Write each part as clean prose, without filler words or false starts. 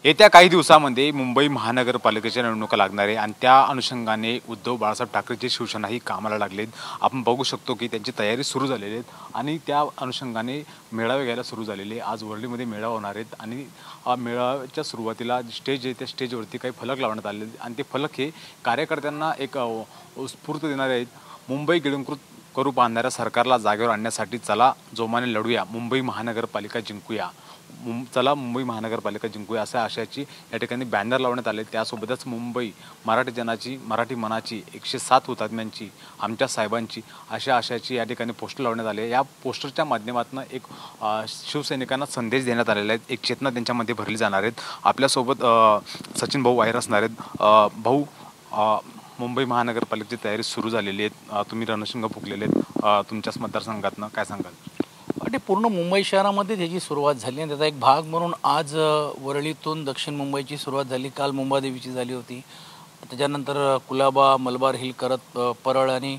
येत्या काही दिवसांमध्ये मुंबई महानगरपालिकेच्या निवडणुका लागणार आहे आणि त्या अनुषंगाने उद्धव बाळासाहेब ठाकरेची शिवसेना ही कामाला लागलेत। आपण बघू शकतो की त्यांची तयारी सुरू झालेली आहे आणि त्या अनुषंगाने मेळावे घ्यायला सुरू झालेले। आज वरळीमध्ये मेळावा होणार आहेत आणि मेळाव्याच्या सुरुवातीला स्टेज आहे त्या स्टेजवरती काही फलक लावण्यात आले आणि ते फलक हे कार्यकर्त्यांना एक स्फूर्ती देणारे आहेत। मुंबई गिळंकृत करू पाहणाऱ्या सरकारला जागेवर आणण्यासाठी चला जोमाने लढूया, मुंबई महानगरपालिका जिंकूया, चला मुंबई महानगरपालिका जिंकूया अशा आशयाची या ठिकाणी बॅनर लावण्यात आले। त्यासोबतच मुंबई मराठी जनाची मराठी मनाची 107 हुतात्म्यांची आमच्या साहेबांची अशा आशयाची या ठिकाणी पोस्टर लावण्यात आले। या पोस्टरच्या माध्यमातून एक शिवसैनिकांना संदेश देण्यात आलेला आहे, एक चेतना त्यांच्यामध्ये भरली जाणार आहेत। आपल्यासोबत सचिन भाऊ वायर असणार आहेत। भाऊ, मुंबई महानगरपालिकेची तयारी सुरू झालेली आहे, तुम्ही रणशिंग फुकलेले आहेत तुमच्याच मतदारसंघातनं, काय सांगाल? आणि पूर्ण मुंबई शहरामध्ये त्याची सुरुवात झाली आणि त्याचा एक भाग म्हणून आज वरळीतून दक्षिण मुंबईची सुरुवात झाली। काल मुंबादेवीची झाली होती, त्याच्यानंतर कुलाबा मलबार हिल करत परळ आणि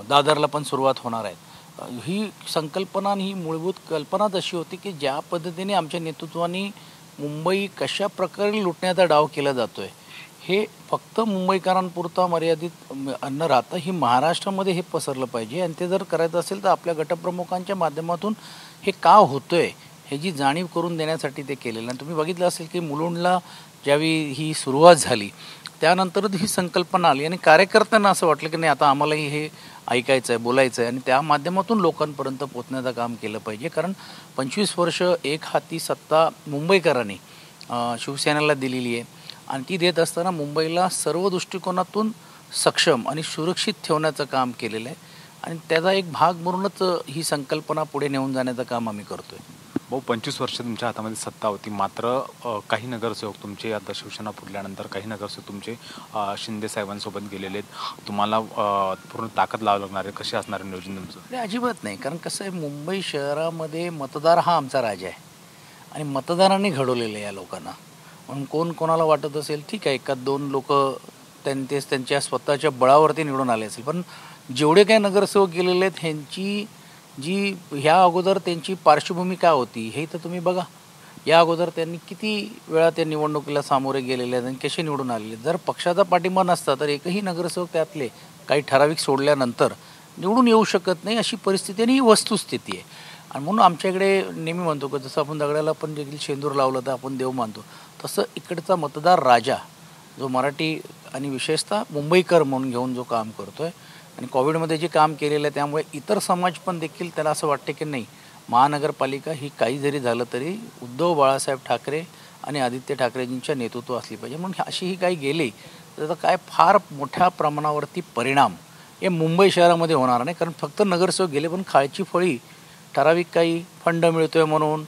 दादरला पण सुरुवात होणार आहे। ही संकल्पना आणि ही मूलभूत कल्पनाच अशी होती की ज्या पद्धतीने आमच्या नेतृत्वाने मुंबई कशा प्रकारे लुटण्याचा डाव केला जातो आहे हे फक्त मुंबईकरांपुरता मर्यादित न राहता ही महाराष्ट्रामध्ये हे पसरलं पाहिजे आणि ते जर करायचं असेल तर आपल्या गटप्रमुखांच्या माध्यमातून हे का होतं आहे ह्याची जाणीव करून देण्यासाठी ते केलेलं आहे। तुम्ही बघितलं असेल की मुलुंडला ज्यावेळी ही सुरुवात झाली त्यानंतरच ही संकल्पना आली आणि कार्यकर्त्यांना असं वाटलं की नाही आता आम्हालाही हे ऐकायचं आहे, बोलायचं आहे आणि त्या माध्यमातून लोकांपर्यंत पोहोचण्याचं काम केलं पाहिजे। कारण 25 वर्ष एक हाती सत्ता मुंबईकरांनी शिवसेनेला दिलेली आहे आणि ती देत असताना मुंबईला सर्व दृष्टिकोनातून सक्षम आणि सुरक्षित ठेवण्याचं काम केलेलं आहे आणि त्याचा एक भाग म्हणूनच ही संकल्पना पुढे नेऊन जाण्याचं काम आम्ही करतोय। भाऊ, 25 वर्ष तुमच्या हातामध्ये सत्ता होती, मात्र काही नगरसेवक तुमचे आता शिवसेना फुटल्यानंतर काही नगरसेवक तुमचे शिंदे साहेबांसोबत गेलेले आहेत, तुम्हाला पूर्ण ताकद लावावी लागणार आहे, कसे असणार आहे नियोजन तुमचं? अजिबात नाही, कारण कसं आहे मुंबई शहरामध्ये मतदार हा आमचा राजा आहे आणि मतदारांनी घडवलेलं आहे या लोकांना। म्हणून कोण कोणाला वाटत असेल ठीक आहे एखाद दोन लोक त्यांच्या स्वतःच्या बळावरती निवडून आले असेल, पण जेवढे काही नगरसेवक गेलेले आहेत ह्यांची जी ह्या अगोदर त्यांची पार्श्वभूमी काय होती हे तर तुम्ही बघा। या अगोदर त्यांनी किती वेळा त्या निवडणुकीला सामोरे गेलेले आहेत आणि कसे निवडून आलेले। जर पक्षाचा पाठिंबा नसता तर एकही नगरसेवक त्यातले काही ठराविक सोडल्यानंतर निवडून येऊ शकत नाही अशी परिस्थिती आणि ही वस्तुस्थिती आहे। आणि म्हणून आमच्याकडे नेहमी म्हणतो की जसं आपण दगडाला पण देखील शेंदूर लावलं तर आपण देव मानतो, तसं इकडचा मतदार राजा जो मराठी आणि विशेषतः मुंबईकर म्हणून घेऊन जो काम करतो आहे आणि कोविडमध्ये जे काम केलेलं आहे त्यामुळे इतर समाज पण देखील त्याला असं वाटते की नाही महानगरपालिका ही काही जरी झालं तरी उद्धव बाळासाहेब ठाकरे आणि आदित्य ठाकरेजींच्या नेतृत्व असली पाहिजे। म्हणून अशी ही काही गेली तर काय फार मोठ्या प्रमाणावरती परिणाम हे मुंबई शहरामध्ये होणार नाही, कारण फक्त नगरसेवक गेले पण खायची फळी ठराविक काही फंड मिळतो आहे म्हणून,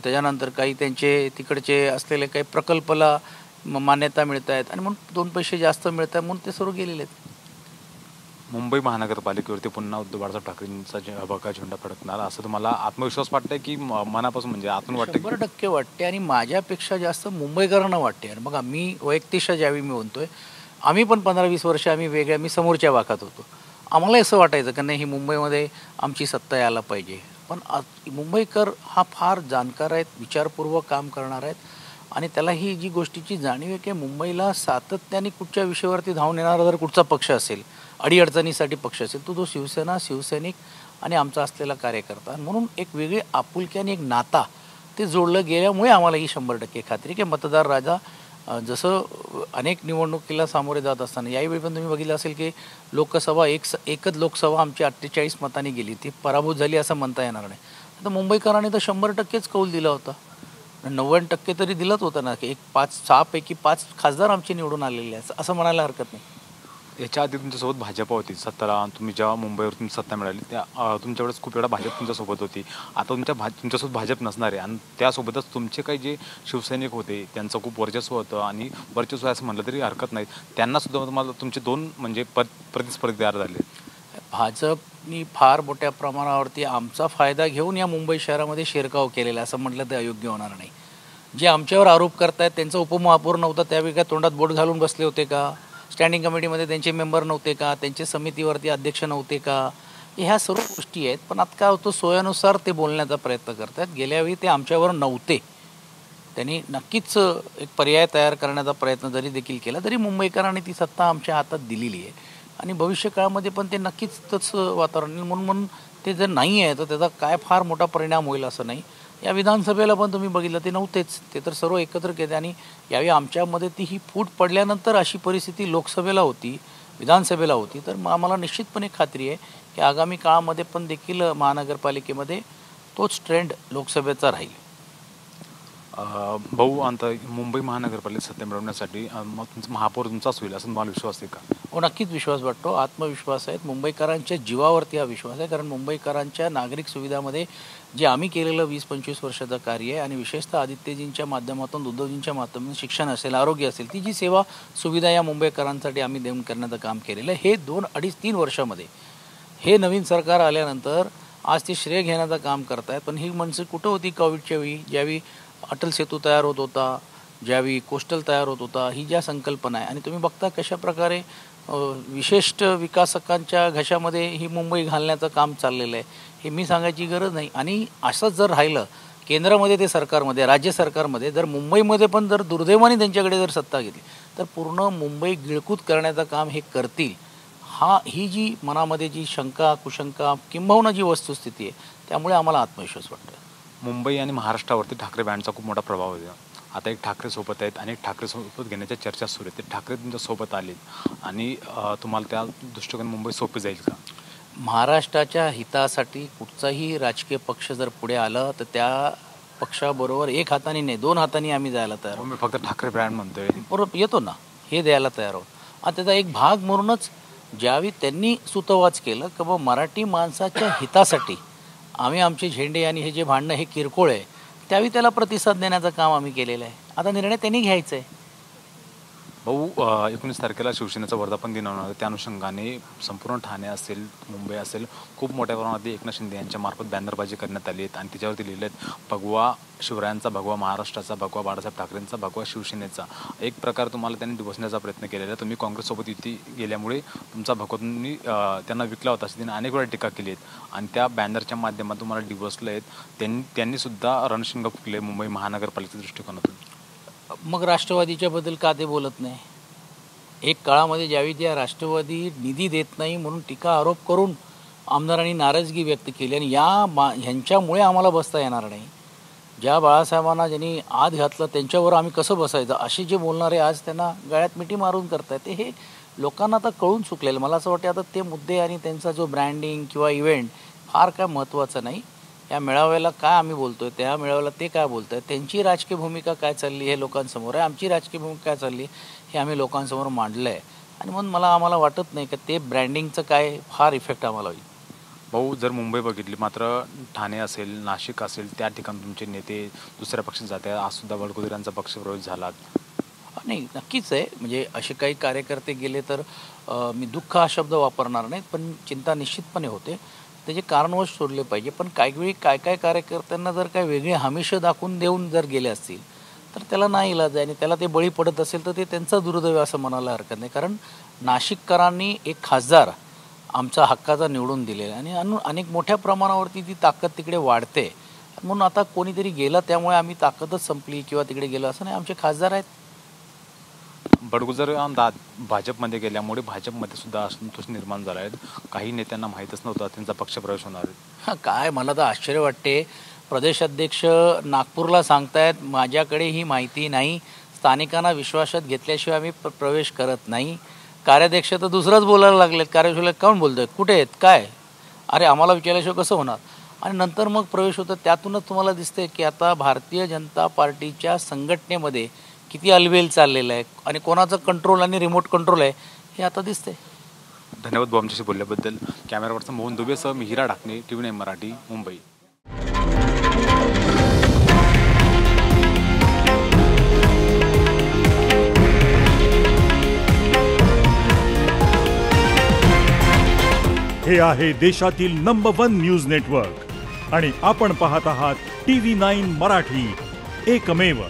त्याच्यानंतर काही त्यांचे तिकडचे असलेले काही प्रकल्पाला मान्यता मिळत आहेत आणि म्हणून 2 पैसे जास्त मिळत आहेत म्हणून ते सर्व गेलेले आहेत। मुंबई महानगरपालिकेवरती पुन्हा उद्धव बाळासाहेब ठाकरेंचा बका झेंडा फडकणार असं तुम्हाला आत्मविश्वास वाटतंय की मनापासून म्हणजे आतून वाटतं? 100% वाटते आणि माझ्यापेक्षा जास्त मुंबईकरांना वाटते। आणि बघा मी वैयक्तिकशा ज्यावेळी मी म्हणतोय आम्ही पण 15-20 वर्ष आम्ही वेगळ्या मी समोरच्या वाकात होतो, आम्हाला असं वाटायचं की नाही ही मुंबईमध्ये आमची सत्ता यायला पाहिजे, पण मुंबईकर हा फार जाणकार आहेत, विचारपूर्वक काम करणार आहेत आणि त्याला ही जी गोष्टीची जाणीव आहे की मुंबईला सातत्याने कुठच्या विषयावरती धावून येणारा जर कुठचा पक्ष असेल, अडीअडचणीसाठी पक्ष असेल तो शिवसेना, शिवसैनिक आणि आमचा असलेला कार्यकर्ता, म्हणून एक वेगळी आपुलकी आणि एक नाता ते जोडलं गेल्यामुळे आम्हाला ही 100% खात्री की मतदार राजा जसं अनेक निवडणुकीला सामोरे जात असताना यावेळी पण तुम्ही बघितलं असेल की लोकसभा एकच लोकसभा आमची 48 मतांनी गेली, ती पराभूत झाली असं म्हणता येणार नाही। आता मुंबईकरांनी तर 100%च कौल दिला होता, 90% तरी दिलंच होतं ना की 6 पैकी 5 खासदार आमचे निवडून आलेले आहेत असं म्हणायला हरकत नाही। याच्या आधी तुमच्यासोबत भाजपा होती सत्ताला, तुम्ही जेव्हा मुंबईवर तुमची सत्ता मिळाली त्या तुमच्यावेळेस खूप वेळा भाजप तुमच्यासोबत होती, आता तुमच्यासोबत भाजप नसणार आहे आणि त्यासोबतच तुमचे काही जे शिवसैनिक होते त्यांचं खूप वर्चस्व होतं आणि वर्चस्व असं म्हटलं तरी हरकत नाही, त्यांनासुद्धा तुम्हाला तुमचे 2 म्हणजे प्रतिस्पर्धी तयार झाले। भाजपनी फार मोठ्या प्रमाणावरती आमचा फायदा घेऊन या मुंबई शहरामध्ये शिरकाव केलेला असं म्हटलं तर अयोग्य होणार नाही। जे आमच्यावर आरोप करतायत त्यांचा उपमहापौर नव्हता त्यावेळी काय तोंडात बोट घालून बसले होते का? स्टँडिंग कमिटीमध्ये त्यांचे मेंबर नव्हते का? त्यांचे समितीवरती अध्यक्ष नव्हते का? ह्या सर्व गोष्टी आहेत, पण आता काय होतं सोयानुसार ते बोलण्याचा प्रयत्न करतात। गेल्यावेळी ते आमच्यावर नव्हते त्यांनी नक्कीच एक पर्याय तयार करण्याचा प्रयत्न जरी देखील केला तरी मुंबईकरांनी ती सत्ता आमच्या हातात दिलेली आहे आणि भविष्यकाळामध्ये पण ते नक्कीच तसं वातावरण म्हणून ते जर नाही आहे तर त्याचा काय फार मोठा परिणाम होईल असं नाही. या विधानसभेला पण तुम्ही बघितलं ते नव्हतेच, ते तर सर्व एकत्र केले आणि यावेळी आमच्यामध्ये ती ही फूट पडल्यानंतर अशी परिस्थिती लोकसभेला होती, विधानसभेला होती. तर आम्हाला निश्चितपणे खात्री आहे की आगामी काळामध्ये पण देखील महानगरपालिकेमध्ये तोच ट्रेंड लोकसभेचा राहील. भाऊ, अंत मुंबई महानगरपालिकेत सत्ता मिळवण्यासाठी महापौर तुमचाच होईल असं तुम्हाला विश्वास आहे का? हो, नक्कीच विश्वास वाटतो, आत्मविश्वास आहे. मुंबईकरांच्या जीवावरती हा विश्वास आहे, कारण मुंबईकरांच्या नागरिक सुविधामध्ये जे आम्ही केलेलं 20-25 वर्षाचं कार्य आहे आणि विशेषतः आदित्यजींच्या माध्यमातून, उद्धवजींच्या माध्यमातून शिक्षण असेल, आरोग्य असेल, ती जी सेवा सुविधा या मुंबईकरांसाठी आम्ही देऊन करण्याचं काम केलेलं आहे. हे 2-2.5-3 वर्षामध्ये हे नवीन सरकार आल्यानंतर आज ते श्रेय घेण्याचं काम करत आहेत. पण ही माणसं कुठं होती कोविडच्या वेळी, ज्यावेळी अटल सेतू तयार होत होता, ज्यावेळी कोस्टल तयार होत होता, ही ज्या संकल्पना आहे आणि तुम्ही बघता कशाप्रकारे विशिष्ट विकासकांच्या घशामध्ये ही मुंबई घालण्याचं काम चाललेलं आहे. हे मी सांगायची गरज नाही. आणि असंच जर राहिलं केंद्रामध्ये ते सरकारमध्ये, राज्य सरकारमध्ये, जर मुंबईमध्ये पण जर दुर्दैवाने त्यांच्याकडे जर सत्ता घेतली तर पूर्ण मुंबई गिळकूट करण्याचं काम हे करतील. ही जी मनामध्ये जी शंका कुशंका किंबहुना जी वस्तुस्थिती आहे त्यामुळे आम्हाला आत्मविश्वास वाटतो. मुंबई आणि महाराष्ट्रावरती ठाकरे बँडचा खूप मोठा प्रभाव आहे. आता एक ठाकरे सोबत आहेत, अनेक ठाकरे सोबत घेण्याच्या चर्चा सुरू आहेत. ते ठाकरे तुमच्या सोबत आलेत आणि तुम्हाला त्या दृष्टिकोन मुंबई सोपी जाईल का? महाराष्ट्राच्या हितासाठी कुठचाही राजकीय पक्ष जर पुढे आलं तर त्या पक्षाबरोबर एक हाताने नाही 2 हातांनी आम्ही जायला तयार आहोत. मी फक्त ठाकरे ब्रँड म्हणतोय. बरोबर येतो ना, हे द्यायला तयार आहोत. आणि त्याचा एक भाग म्हणूनच ज्यावेळी त्यांनी सुतोवाच केलं की बाबा मराठी माणसाच्या हितासाठी आम्ही आमचे झेंडे आणि हे जे भांडणं हे किरकोळ आहे, त्यावेळी त्याला प्रतिसाद देण्याचं काम आम्ही केलेलं आहे. आता निर्णय त्यांनी घ्यायचा आहे. भाऊ, 19 तारखेला शिवसेनेचा वर्धापन दिन होणार आहे. त्या अनुषंगाने संपूर्ण ठाणे असेल, मुंबई असेल, खूप मोठ्या प्रमाणात एकनाथ शिंदे यांच्या मार्फत बॅनरबाजी करण्यात आली आहेत आणि त्याच्यावरती लिहिले आहेत भगवा शिवरायांचा, भगवा महाराष्ट्राचा, भगवा बाळासाहेब ठाकरेंचा, भगवा शिवसेनेचा. एक प्रकार तुम्हाला त्यांनी डिवसण्याचा प्रयत्न केलेला आहे. तुम्ही काँग्रेससोबत युती गेल्यामुळे तुमचा भगवा तुम्ही त्यांना विकला होता अशी त्यांनी अनेक वेळा टीका केली आहेत आणि त्या बॅनरच्या माध्यमातून तुम्हाला डिवसलं आहेत. त्यांनी सुद्धा रणशिंग फुकले मुंबई महानगरपालिकेच्या दृष्टिकोनातून. मग राष्ट्रवादीच्याबद्दल का ते बोलत नाही? एक काळामध्ये ज्यावेळी त्या राष्ट्रवादी निधी देत नाही म्हणून टीका आरोप करून आमदारांनी नाराजगी व्यक्त केली आणि ह्यांच्यामुळे आम्हाला बसता येणार नाही. ज्या बाळासाहेबांना ज्यांनी आत घातलं त्यांच्यावर आम्ही कसं बसायचं असे जे बोलणारे आज त्यांना गळ्यात मिठी मारून करतायत, ते हे लोकांना आता कळून चुकलेलं. मला असं वाटतं आता ते मुद्दे आणि त्यांचा जो ब्रँडिंग किंवा इव्हेंट फार काय महत्त्वाचं नाही. या मेळाव्याला काय आम्ही बोलतोय, त्या मेळाव्याला ते काय बोलत आहेत, त्यांची राजकीय भूमिका काय चालली हे लोकांसमोर आहे, आमची राजकीय भूमिका काय चालली हे आम्ही लोकांसमोर मांडलं आहे. आणि म्हणून आम्हाला वाटत नाही की ते ब्रँडिंगचं काय फार इफेक्ट आम्हाला होईल. भाऊ, जर मुंबई बघितली मात्र ठाणे असेल, नाशिक असेल, त्या ठिकाणी तुमचे नेते दुसऱ्या पक्षात जाते. आजसुद्धा बळकुदिरांचा पक्षप्रवेश झाला. नाही, नक्कीच आहे. म्हणजे असे काही कार्यकर्ते गेले तर मी दुःख हा शब्द वापरणार नाही, पण चिंता निश्चितपणे होते. त्याचे कारणवश सोडले पाहिजे. पण काही वेळी काय कार्यकर्त्यांना जर काय वेगळी हमीश दाखवून देऊन जर गेले असतील तर त्याला नाही इलाज आहे आणि त्याला ते बळी पडत असेल तर ते त्यांचा दुर्दैव असं म्हणायला हरकत नाही. कारण नाशिककरांनी एक खासदार आमचा हक्काचा निवडून दिलेला आणि अनेक मोठ्या प्रमाणावरती ती ताकद तिकडे वाढते. म्हणून आता कोणीतरी गेलं त्यामुळे आम्ही ताकदच संपली किंवा तिकडे गेलो असं नाही. आमचे खासदार आहेत. बडगुजर भाजपमध्ये गेल्यामुळे भाजपमध्ये सुद्धा असंतोष निर्माण झाला आहे. काही नेत्यांना माहीतच नव्हतं त्यांचा पक्षप्रवेश होणार आहे. काय मला तर आश्चर्य वाटते. प्रदेशाध्यक्ष नागपूरला सांगतायत माझ्याकडे ही माहिती नाही, स्थानिकांना विश्वासात घेतल्याशिवाय आम्ही प्रवेश करत नाही. कार्याध्यक्ष तर दुसरंच बोलायला लागलेत. कार्याध्यक्ष कोण बोलतोय, कुठे आहेत, काय? अरे आम्हाला विचारल्याशिवाय कसं होणार? आणि नंतर मग प्रवेश होतं. त्यातूनच तुम्हाला दिसतंय की आता भारतीय जनता पार्टीच्या संघटनेमध्ये किती अलबेल चाललेलं आहे आणि कोणाचं कंट्रोल आणि रिमोट कंट्रोल आहे हे आता दिसतंय. धन्यवाद भाऊ आमच्याशी बोलल्याबद्दल. कॅमेरावरचा मोहन दुबेसह मी हिरा ढाकणे, TV9 मराठी, मुंबई. हे आहे देशातील नंबर 1 न्यूज नेटवर्क आणि आपण पाहत आहात TV9 मराठी, एकमेव.